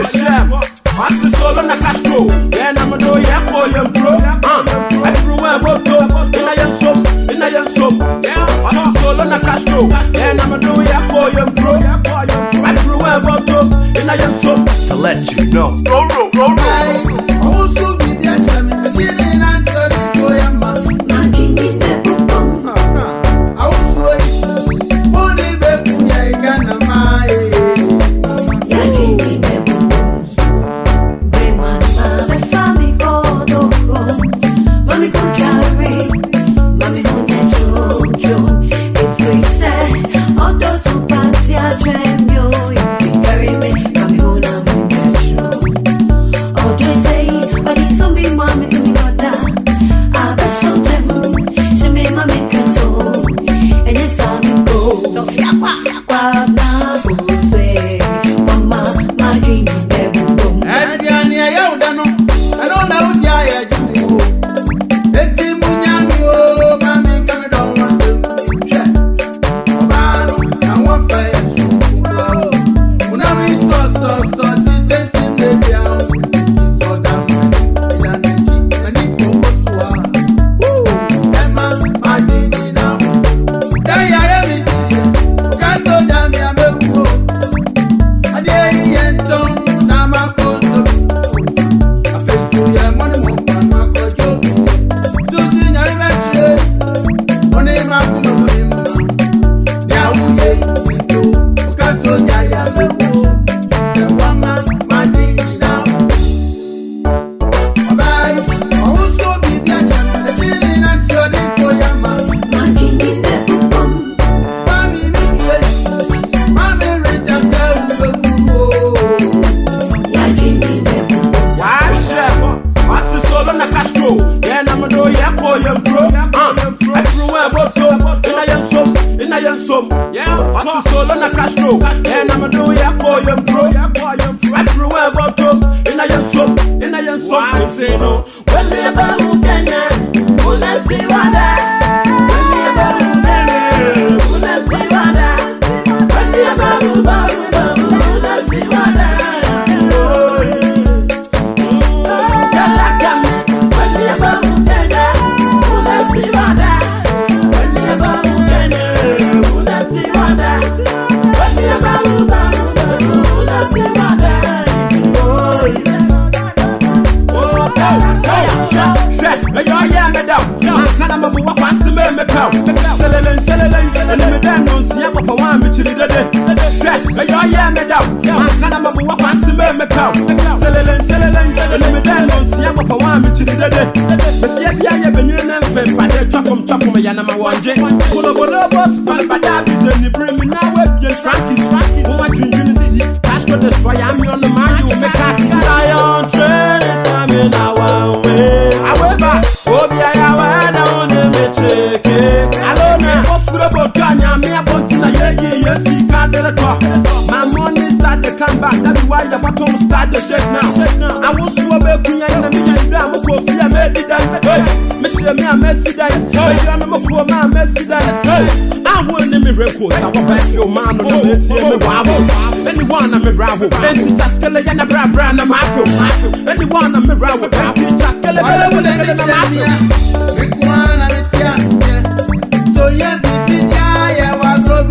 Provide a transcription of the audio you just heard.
What's the soul on the Castro? Then I'm a do ya call you bro. Everywhere moto, in a young soul. Yeah, what's the soul on the Castro? Then I'm a do ya call you bro. Everywhere moto, in a young soul. To let you know. Roll. Also be the chairman, the children answer the Goyama. I was waiting. Only Beku Yagana Mai. Yeah, what's the soul on the Castro? And I'm a do ya call you bro. Everywhere moto, in a young soul. I say no. When we ever look at you, let's see what that. When we ever look at you, let's see what that. When we ever look at you, let's see what that. Castro destroy, I'm on the mind, you make a lion train is coming our way. However, Obaa down the check. I don't know what's the Tanya, me a pontina, yes, he can't do it. My money start to come back, that's why the bottom start to shake now. I was so bad, and I'm a coffee, I made it done. Monsieur, me a messy dice, I'm a poor man, messy dice. I want them in records, I will back your man on the table. Anyone I'm a rabble, and teacher skeleton and a brand of my anyone I'm a rabble, and teacher skeleton and a mafia. So yeah, baby, yeah, I grow